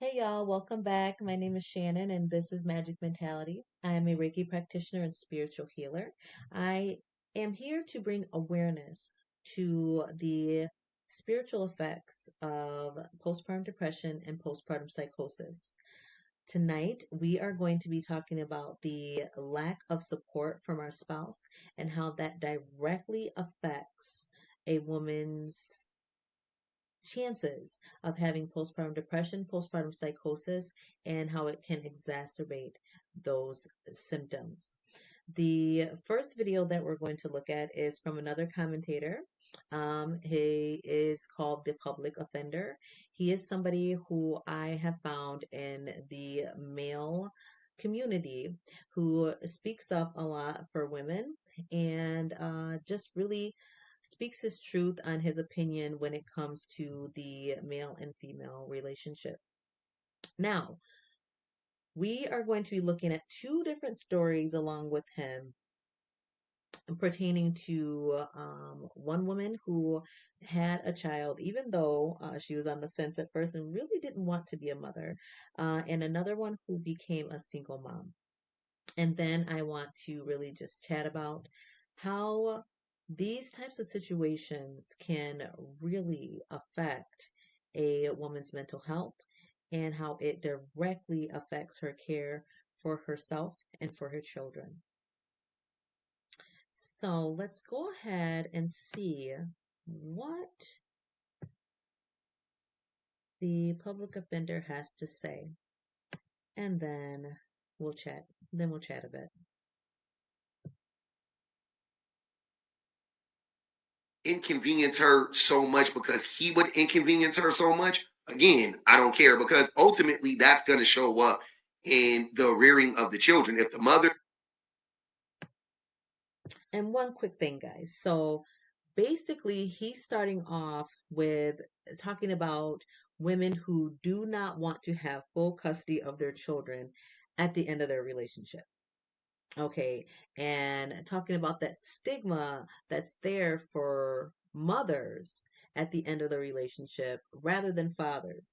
Hey y'all, welcome back. My name is Shannon and this is Magic Mentality. I am a Reiki practitioner and spiritual healer. I am here to bring awareness to the spiritual effects of postpartum depression and postpartum psychosis. Tonight, we are going to be talking about the lack of support from our spouse and how that directly affects a woman's chances of having postpartum depression, postpartum psychosis, and how it can exacerbate those symptoms. The first video that we're going to look at is from another commentator. He is called the public offender. He is somebody who I have found in the male community who speaks up a lot for women and just really speaks his truth on his opinion when it comes to the male and female relationship. Now, we are going to be looking at two different stories along with him pertaining to one woman who had a child, even though she was on the fence at first and really didn't want to be a mother, and another one who became a single mom. And then I want to really just chat about how these types of situations can really affect a woman's mental health and how it directly affects her care for herself and for her children. So let's go ahead and see what the public offender has to say, and then we'll chat. Then we'll chat a bit. Inconvenience her so much because he would inconvenience her so much, again, I don't care because ultimately that's going to show up in the rearing of the children. If the mother. And one quick thing, guys. So basically, he's starting off with talking about women who do not want to have full custody of their children at the end of their relationship. Okay. And talking about that stigma that's there for mothers at the end of the relationship rather than fathers.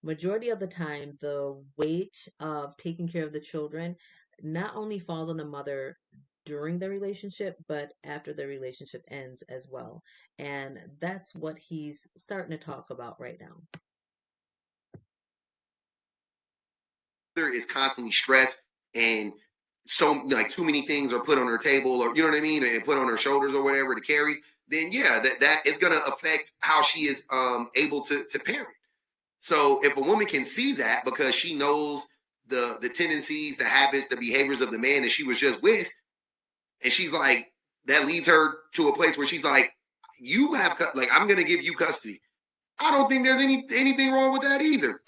Majority of the time, the weight of taking care of the children not only falls on the mother during the relationship, but after the relationship ends as well. And that's what he's starting to talk about right now. Is constantly stressed and so like too many things are put on her table or you know what I mean and put on her shoulders or whatever to carry, then yeah, that is going to affect how she is able to parent. So if a woman can see that because she knows the tendencies, the habits, the behaviors of the man that she was just with, and she's like, that leads her to a place where she's like, you have like I'm going to give you custody. I don't think there's anything wrong with that either.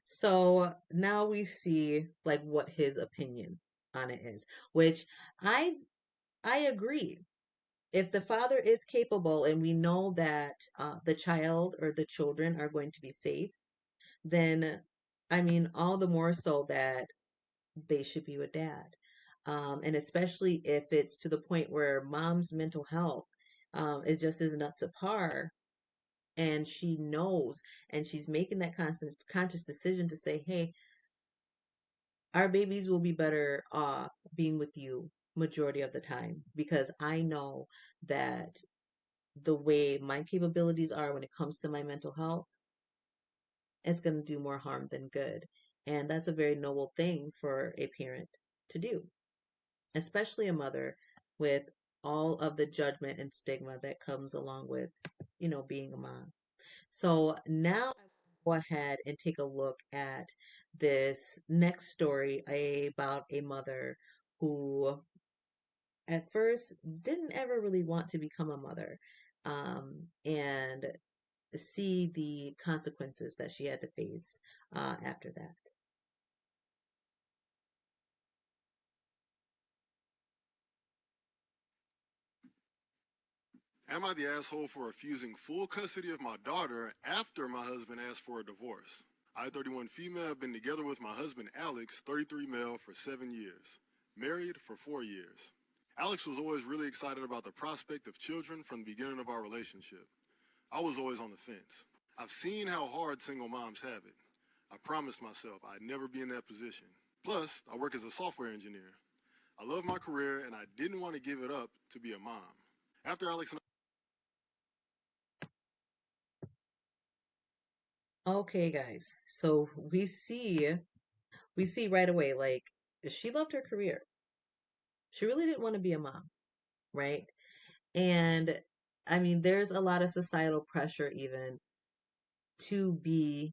So now we see like what his opinion on it is, which I I agree. If the father is capable and we know that the child or the children are going to be safe, then I mean, all the more so that they should be with dad. And especially if it's to the point where mom's mental health is just isn't up to par and she knows and she's making that constant conscious decision to say, hey, our babies will be better off being with you majority of the time because I know that the way my capabilities are when it comes to my mental health, it's going to do more harm than good. And that's a very noble thing for a parent to do, especially a mother with all of the judgment and stigma that comes along with, being a mom. So now I will go ahead and take a look at this next story about a mother who at first didn't ever really want to become a mother, and see the consequences that she had to face after that. Am I the asshole for refusing full custody of my daughter after my husband asked for a divorce? I, 31 female, have been together with my husband Alex, 33 male, for 7 years. Married for 4 years. Alex was always really excited about the prospect of children from the beginning of our relationship. I was always on the fence. I've seen how hard single moms have it. I promised myself I'd never be in that position. Plus, I work as a software engineer. I love my career and I didn't want to give it up to be a mom. After Alex and Okay, guys. So we see right away, like, she loved her career. She really didn't want to be a mom, right? And I mean, there's a lot of societal pressure even to be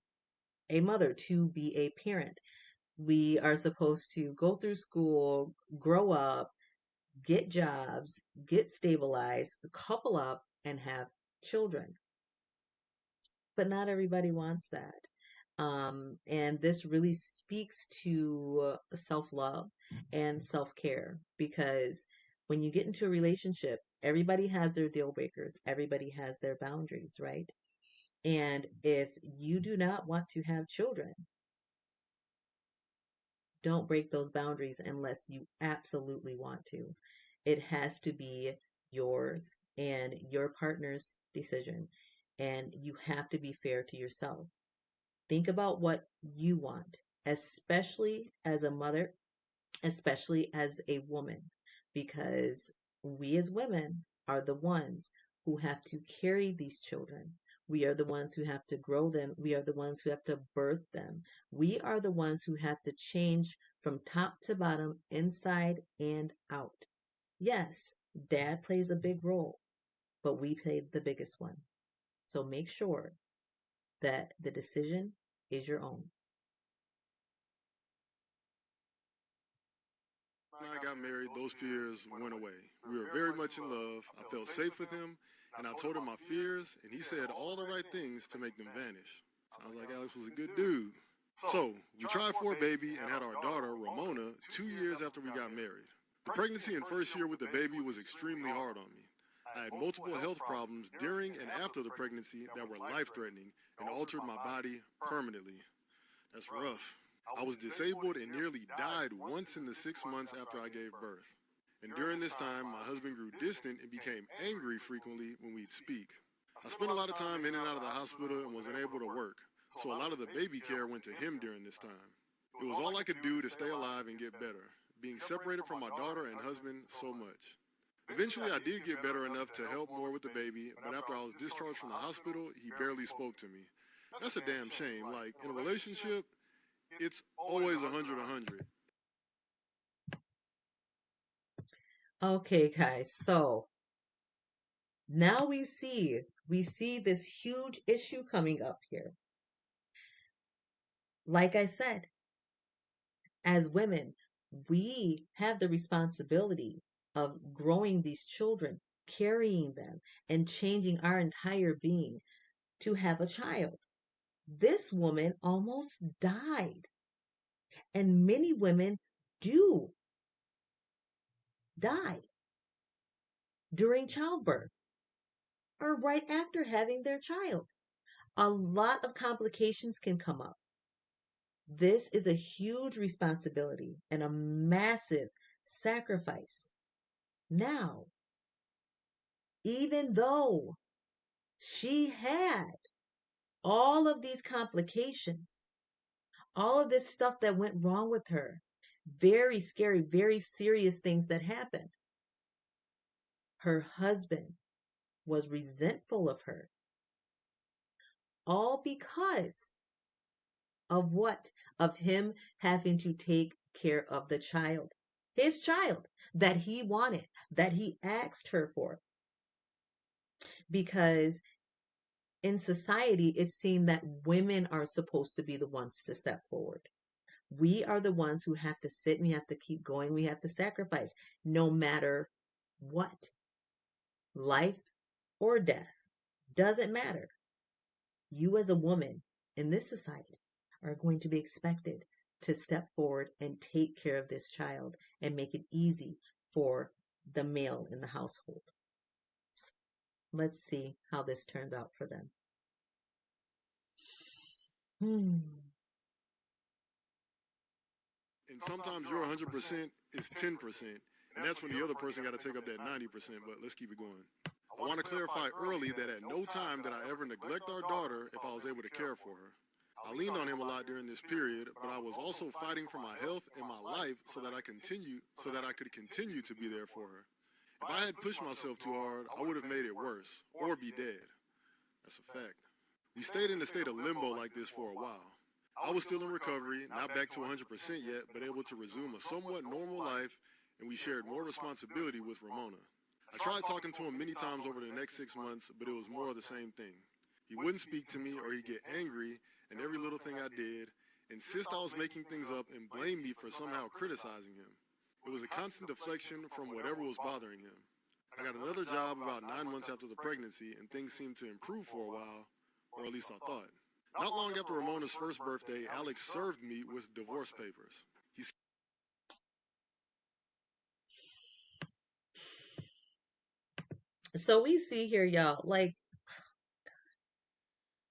a mother, to be a parent. We are supposed to go through school, grow up, get jobs, get stabilized, couple up, and have children. But not everybody wants that. And this really speaks to self love and self care because when you get into a relationship, everybody has their deal breakers, everybody has their boundaries, right? And if you do not want to have children, don't break those boundaries unless you absolutely want to. It has to be yours and your partner's decision, and you have to be fair to yourself. Think about what you want, especially as a mother, especially as a woman, because we as women are the ones who have to carry these children. We are the ones who have to grow them. We are the ones who have to birth them. We are the ones who have to change from top to bottom, inside and out. Yes, dad plays a big role, but we play the biggest one. So make sure that the decision is your own. I got married, those fears went away. We were very much in love. I felt safe with him, and I told him my fears, and he said all the right things to make them vanish. Sounds like Alex was a good dude. So, we tried for a baby and had our daughter, Ramona, 2 years after we got married. The pregnancy and first year with the baby was extremely hard on me. I had multiple health problems during and after the pregnancy that were life-threatening and altered my body permanently. That's rough. I was disabled and nearly died once in the 6 months after I gave birth. And during this time, my husband grew distant and became angry frequently when we'd speak. I spent a lot of time in and out of the hospital and wasn't able to work, so a lot of the baby care went to him during this time. It was all I could do to stay alive and get better, being separated from my daughter and husband so much. Eventually, I did get better enough to help more with the baby, but after I was discharged from the hospital, he barely spoke to me. That's a damn shame. Like, in a relationship, it's always 100-100. Okay, guys. So now we see this huge issue coming up here. Like I said, as women, we have the responsibility of growing these children, carrying them, and changing our entire being to have a child. This woman almost died, and many women do die during childbirth or right after having their child. A lot of complications can come up. This is a huge responsibility and a massive sacrifice. Now, even though she had all of these complications, all of this stuff that went wrong with her, very scary, very serious things that happened, her husband was resentful of her, all because of what? Of him having to take care of the child, his child that he wanted, that he asked her for. Because in society, it's seen that women are supposed to be the ones to step forward. We are the ones who have to sit and we have to keep going. We have to sacrifice no matter what. Life or death doesn't matter. You, as a woman in this society, are going to be expected to step forward and take care of this child and make it easy for the male in the household. Let's see how this turns out for them. And sometimes your 100% is 10%, and that's when the other person got to take up that 90%, but let's keep it going. I want to clarify early that at no time did I ever neglect our daughter if I was able to care for her. I leaned on him a lot during this period, but I was also fighting for my health and my life so that I could continue to be there for her. If I had pushed myself too hard, I would have made it worse or be dead. That's a fact. We stayed in a state of limbo like this for a while. I was still in recovery, not back to 100% yet, but able to resume a somewhat normal life, and we shared more responsibility with Ramona. I tried talking to him many times over the next 6 months, but it was more of the same thing. He wouldn't speak to me, or he'd get angry, and every little thing I did, insist I was making things up and blame me for somehow criticizing him. It was a constant deflection from whatever was bothering him. I got another job about 9 months after the pregnancy, and things seemed to improve for a while, or at least I thought. Not long after Ramona's first birthday, Alex served me with divorce papers. So we see here, y'all, like,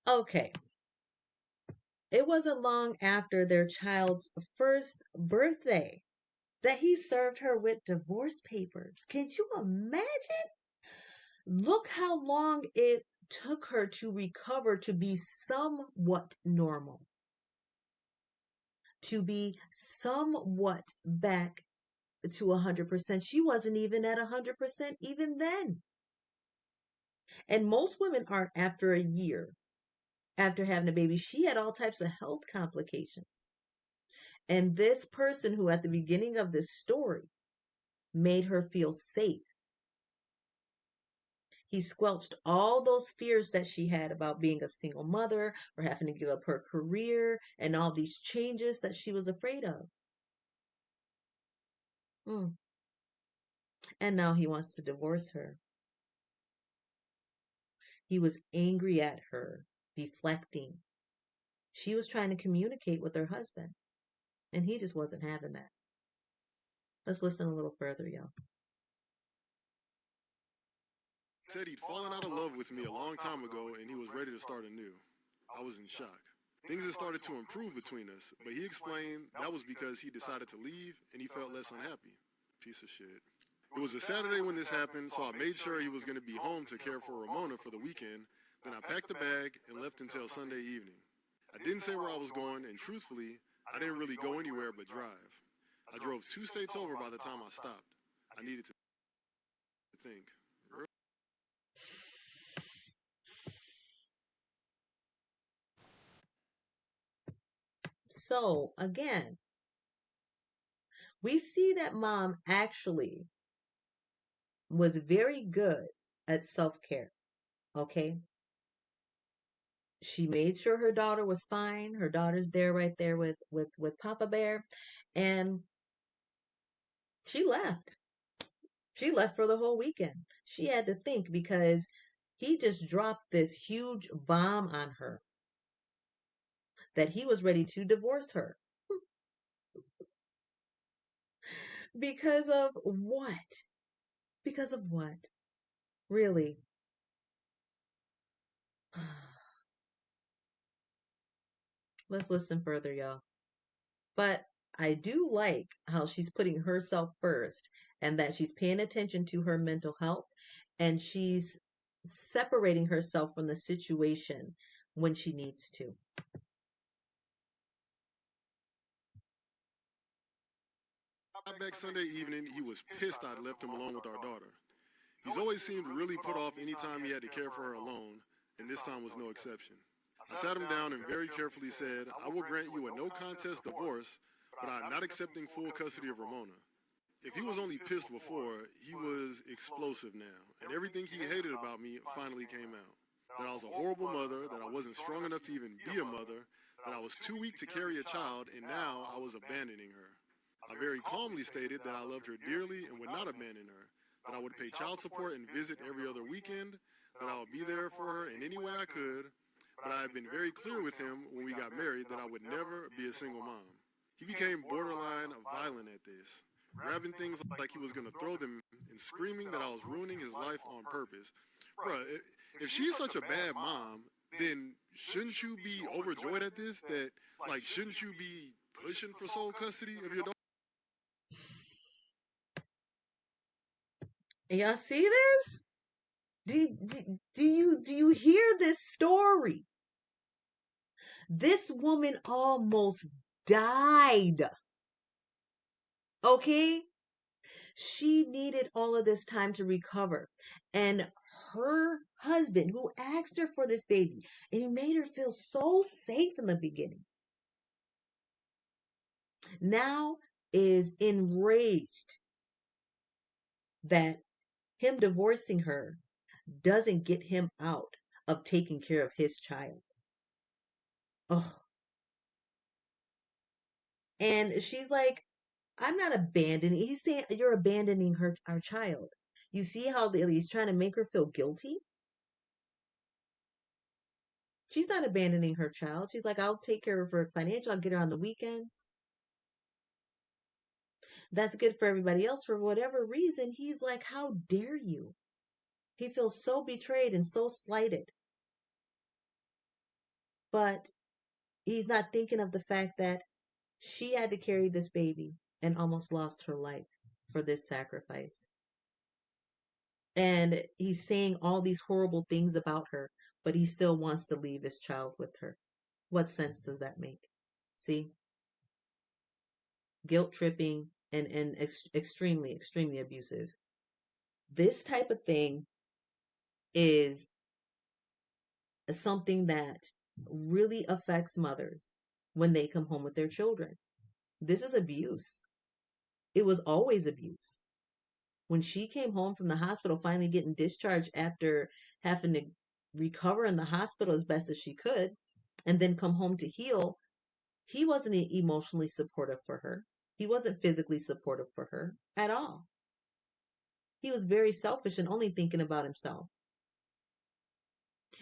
okay, it wasn't long after their child's first birthday that he served her with divorce papers. Can you imagine? Look how long it took her to recover to be somewhat normal, to be somewhat back to 100%. She wasn't even at 100% even then. And most women aren't after a year after having a baby. She had all types of health complications. And this person who at the beginning of this story made her feel safe. He squelched all those fears that she had about being a single mother or having to give up her career and all these changes that she was afraid of. And now he wants to divorce her. He was angry at her, deflecting. She was trying to communicate with her husband, and he just wasn't having that. Let's listen a little further, y'all. Said he'd fallen out of love with me a long time ago and he was ready to start anew. I was in shock. Things had started to improve between us, but he explained that was because he decided to leave and he felt less unhappy. Piece of shit. It was a Saturday when this happened, so I made sure he was going to be home to care for Ramona for the weekend. Then I packed a bag and left until Sunday evening. I didn't say where I was going, and truthfully, I didn't really go anywhere but drive. I drove 2 states over by the time I stopped. I needed to think. So, again, we see that mom actually was very good at self-care, okay? She made sure her daughter was fine. Her daughter's there right there with Papa Bear, and she left. She left for the whole weekend. She had to think because he just dropped this huge bomb on her that he was ready to divorce her. Because of what? Because of what? Really? Let's listen further, y'all. But I do like how she's putting herself first and that she's paying attention to her mental health and she's separating herself from the situation when she needs to. Back Sunday evening, he was pissed I'd left him alone with our daughter. He's always seemed really put off any time he had to care for her alone, and this time was no exception. I sat him down and very carefully said, I will grant you a no-contest divorce, but I'm not accepting full custody of Ramona. If he was only pissed before, he was explosive now, and everything he hated about me finally came out. That I was a horrible mother, that I wasn't strong enough to even be a mother, that I was too weak to carry a child, and now I was abandoning her. I very calmly stated that I loved her dearly and would not abandon her, that I would pay child support and visit every other weekend, that I would be there for her in any way I could, but I had been very clear with him when we got married that I would never be a single mom. He became borderline violent at this, grabbing things like he was going to throw them and screaming that I was ruining his life on purpose. Bruh, if she's such a bad mom, then shouldn't you be overjoyed at this? That, like, shouldn't you be pushing for sole custody of your daughter? Y'all see this? Do you hear this story? This woman almost died. Okay? She needed all of this time to recover. And her husband, who asked her for this baby, and he made her feel so safe in the beginning, now is enraged that him divorcing her doesn't get him out of taking care of his child. Ugh. And she's like, I'm not abandoning. He's saying you're abandoning our child. You see how he's trying to make her feel guilty? She's not abandoning her child. She's like, I'll take care of her financially. I'll get her on the weekends. That's good for everybody else. For whatever reason, he's like, how dare you? He feels so betrayed and so slighted. But he's not thinking of the fact that she had to carry this baby and almost lost her life for this sacrifice. And he's saying all these horrible things about her, but he still wants to leave his child with her. What sense does that make? See? Guilt tripping and extremely, extremely abusive. This type of thing is something that really affects mothers when they come home with their children. This is abuse. It was always abuse. When she came home from the hospital, finally getting discharged after having to recover in the hospital as best as she could, and then come home to heal, he wasn't emotionally supportive for her. He wasn't physically supportive for her at all. He was very selfish and only thinking about himself.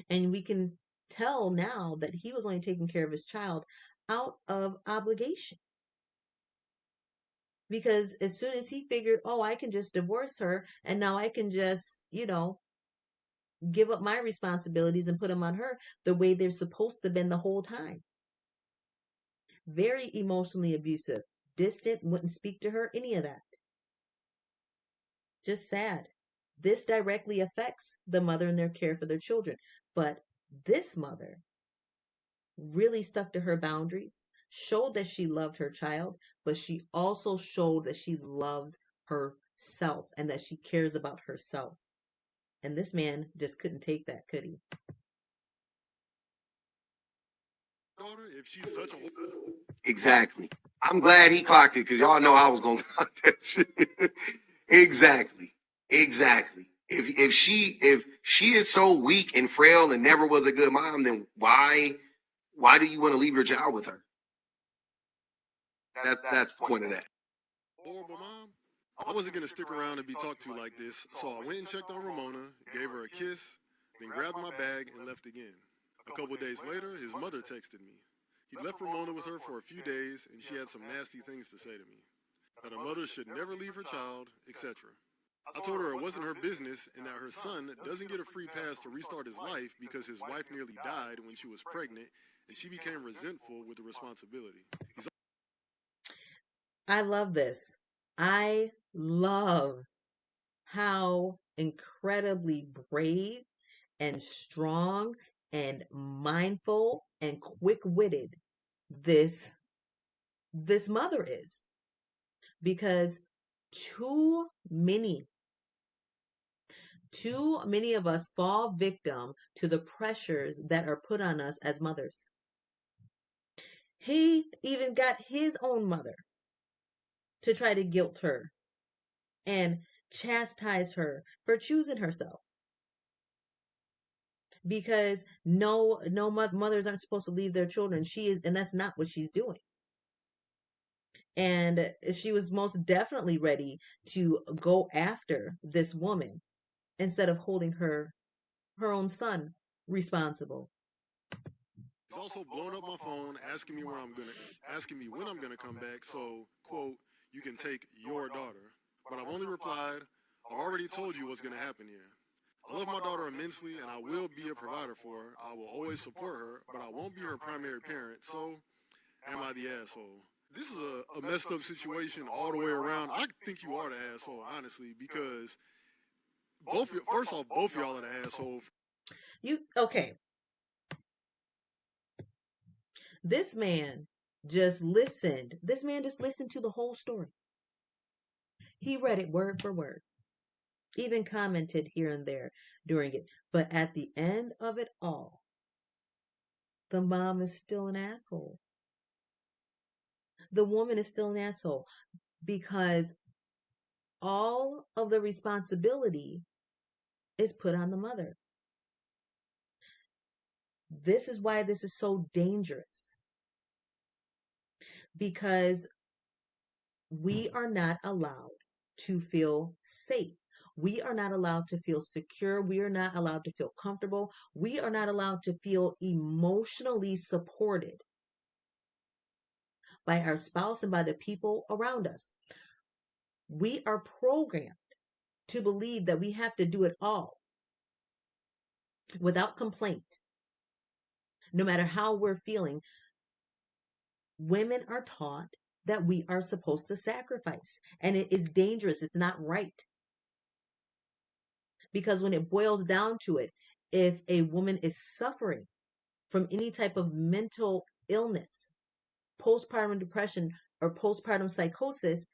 And we can tell now that he was only taking care of his child out of obligation. Because as soon as he figured, oh, I can just divorce her and now I can just, give up my responsibilities and put them on her the way they're supposed to have been the whole time. Very emotionally abusive, distant, wouldn't speak to her, any of that. Just sad. This directly affects the mother and their care for their children. But this mother really stuck to her boundaries, showed that she loved her child, but she also showed that she loves herself and that she cares about herself. And this man just couldn't take that, could he? Daughter, if she's such a Exactly. I'm glad he clocked it because y'all know I was gonna clock that shit. Exactly. Exactly. If she is so weak and frail and never was a good mom, then why do you want to leave your child with her? That's the point of that. horrible mom, I wasn't gonna stick around and be talked to like this, so I went and checked on Ramona, gave her a kiss, then grabbed my bag and left again. A couple of days later, his mother texted me. He'd left Ramona with her for a few days, and she had some nasty things to say to me. That a mother should never leave her child, etc. I told her it wasn't her business and that her son doesn't get a free pass to restart his life because his wife nearly died when she was pregnant and she became resentful with the responsibility. I love this. I love how incredibly brave and strong and mindful and quick-witted this mother is, because too many of us fall victim to the pressures that are put on us as mothers. He even got his own mother to try to guilt her and chastise her for choosing herself, because no mothers aren't supposed to leave their children. She is, and that's not what she's doing. And she was most definitely ready to go after this woman instead of holding her own son responsible. He's also blown up my phone asking me when I'm gonna come back, so quote, you can take your daughter. But I've only replied, I've already told you what's gonna happen here. I love my daughter immensely and I will be a provider for her. I will always support her, but I won't be her primary parent, so am I the asshole? This is a messed up situation all the way around. I think you are the asshole, honestly, because First off, both of y'all are the asshole. Okay. This man just listened. This man just listened to the whole story. He read it word for word, even commented here and there during it. But at the end of it all, the mom is still an asshole. The woman is still an asshole because all of the responsibility is put on the mother. This is why this is so dangerous, because we are not allowed to feel safe. We are not allowed to feel secure. We are not allowed to feel comfortable. We are not allowed to feel emotionally supported by our spouse and by the people around us. We are programmed to believe that we have to do it all without complaint, no matter how we're feeling. Women are taught that we are supposed to sacrifice, and it is dangerous. It's not right. Because when it boils down to it, if a woman is suffering from any type of mental illness, postpartum depression, or postpartum psychosis,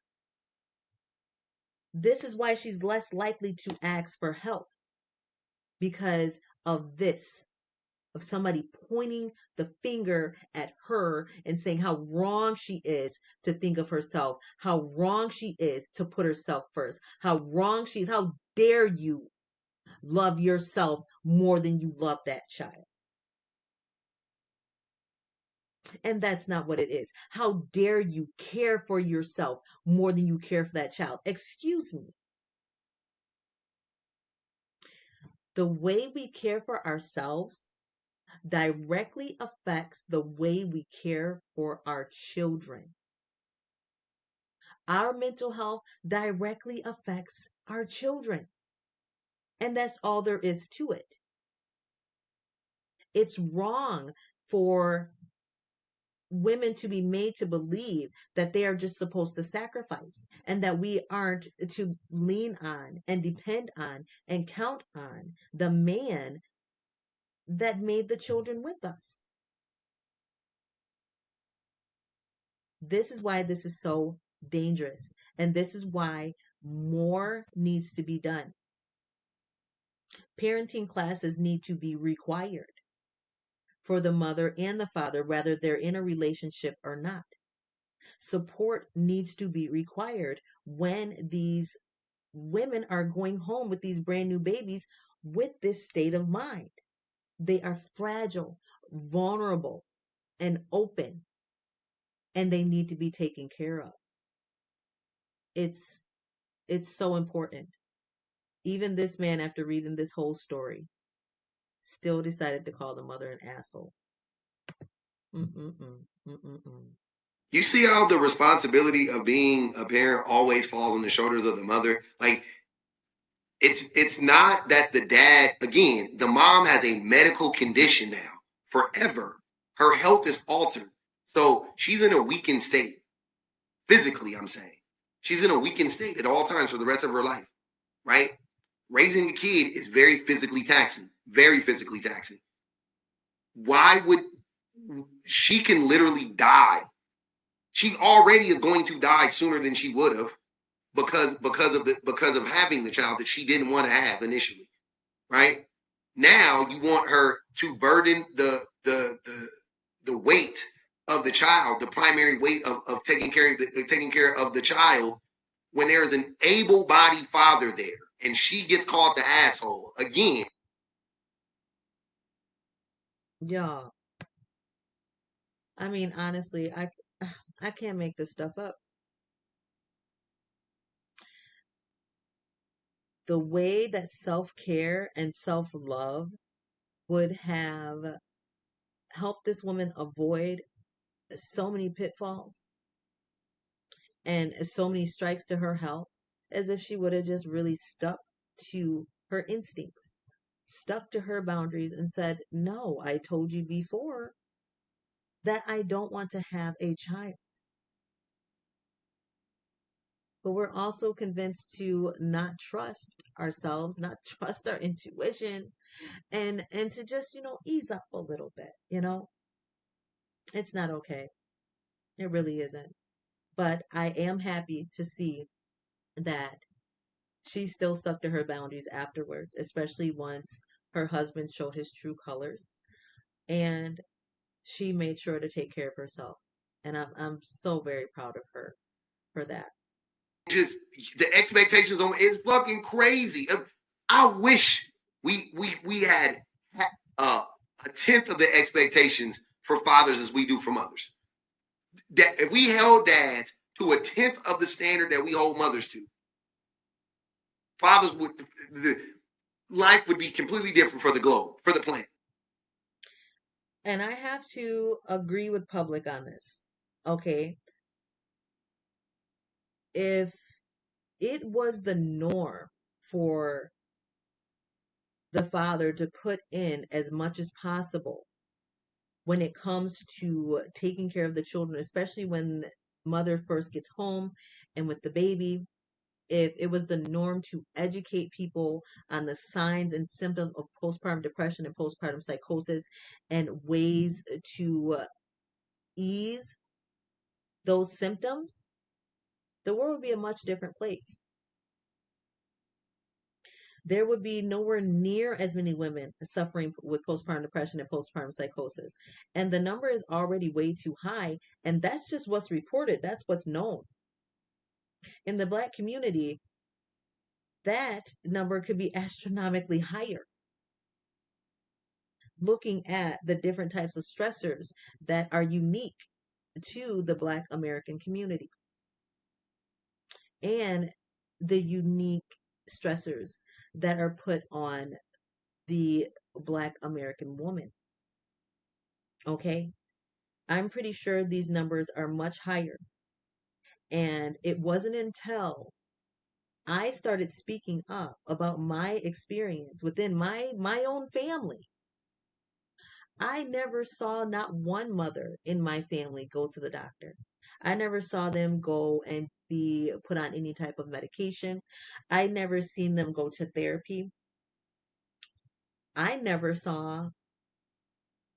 this is why she's less likely to ask for help, because of this, of somebody pointing the finger at her and saying how wrong she is to think of herself, how wrong she is to put herself first, how wrong she is, how dare you love yourself more than you love that child. And that's not what it is. How dare you care for yourself more than you care for that child? Excuse me. The way we care for ourselves directly affects the way we care for our children. Our mental health directly affects our children. And that's all there is to it. It's wrong for women to be made to believe that they are just supposed to sacrifice and that we aren't to lean on and depend on and count on the man that made the children with us. This is why this is so dangerous, and this is why more needs to be done. Parenting classes need to be required for the mother and the father, whether they're in a relationship or not. Support needs to be required when these women are going home with these brand new babies with this state of mind. They are fragile, vulnerable, and open, and they need to be taken care of. It's so important. Even this man, after reading this whole story, still decided to call the mother an asshole. Mm-mm-mm. Mm-mm-mm. You see how the responsibility of being a parent always falls on the shoulders of the mother? Like, it's not that the dad, again, the mom has a medical condition now forever. Her health is altered. So she's in a weakened state. Physically, I'm saying. She's in a weakened state at all times for the rest of her life, right? Raising a kid is very physically taxing. Very physically taxing. Why would she can literally die? She already is going to die sooner than she would have because of having the child that she didn't want to have initially, right? Now you want her to burden the weight of the child, the primary weight of taking care of the child, when there is an able-bodied father there, and she gets called the asshole again. Yeah. I mean, honestly, I can't make this stuff up. The way that self-care and self-love would have helped this woman avoid so many pitfalls and so many strikes to her health, as if she would have just really stuck to her instincts, stuck to her boundaries, and said, no, I told you before that I don't want to have a child. but we're also convinced to not trust ourselves, not trust our intuition, and to just, ease up a little bit, It's not okay. It really isn't. But I am happy to see that she still stuck to her boundaries afterwards, especially once her husband showed his true colors. And she made sure to take care of herself. And I'm so very proud of her for that. Just the expectations on it's fucking crazy. I wish we had a tenth of the expectations for fathers as we do for mothers. That if we held dads to a tenth of the standard that we hold mothers to, fathers would the life would be completely different for the globe, for the planet. And I have to agree with public on this. Okay. If it was the norm for the father to put in as much as possible when it comes to taking care of the children, especially when mother first gets home and with the baby, if it was the norm to educate people on the signs and symptoms of postpartum depression and postpartum psychosis and ways to ease those symptoms, the world would be a much different place. There would be nowhere near as many women suffering with postpartum depression and postpartum psychosis. And the number is already way too high. And that's just what's reported, that's what's known. In the Black community, that number could be astronomically higher. Looking at the different types of stressors that are unique to the Black American community and the unique stressors that are put on the Black American woman. Okay? I'm pretty sure these numbers are much higher. And it wasn't until I started speaking up about my experience within my own family. I never saw not one mother in my family go to the doctor. I never saw them go and be put on any type of medication. I never seen them go to therapy. I never saw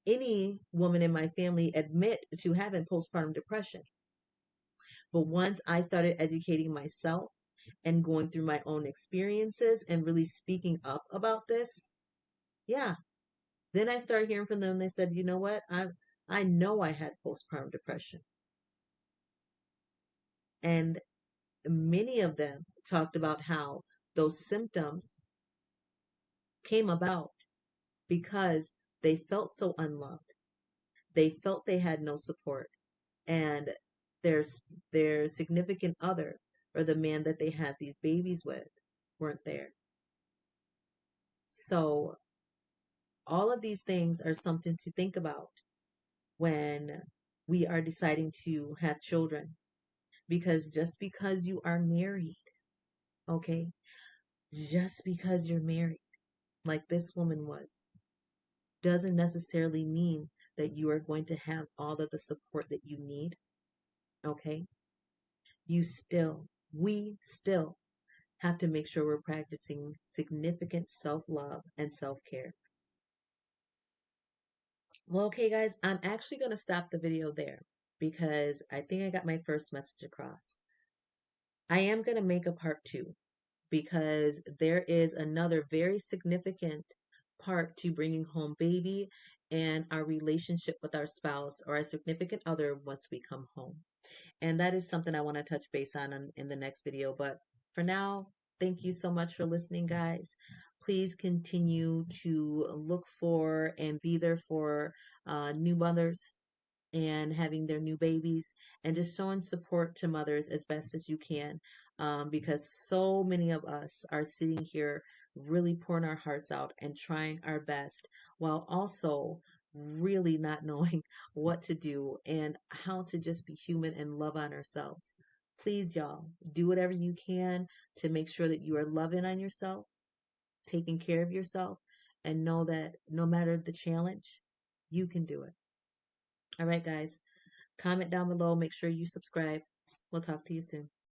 any woman in my family admit to having postpartum depression. But once I started educating myself and going through my own experiences and really speaking up about this, yeah, then I started hearing from them and they said, you know what? I know I had postpartum depression. And many of them talked about how those symptoms came about because they felt so unloved. They felt they had no support, and their their significant other or the man that they had these babies with weren't there. So all of these things are something to think about when we are deciding to have children. Because just because you are married, okay, just because you're married, like this woman was, doesn't necessarily mean that you are going to have all of the support that you need, okay? We still have to make sure we're practicing significant self love and self care. Well, okay, guys, I'm actually going to stop the video there because I think I got my first message across. I am going to make a part 2 because there is another very significant part to bringing home baby and our relationship with our spouse or our significant other once we come home. And that is something I want to touch base on in the next video. But for now, thank you so much for listening, guys. Please continue to look for and be there for new mothers and having their new babies and just showing support to mothers as best as you can, because so many of us are sitting here really pouring our hearts out and trying our best while also really not knowing what to do and how to just be human and love on ourselves. Please, y'all, do whatever you can to make sure that you are loving on yourself, taking care of yourself, and know that no matter the challenge, you can do it. All right, guys. Comment down below. Make sure you subscribe. We'll talk to you soon.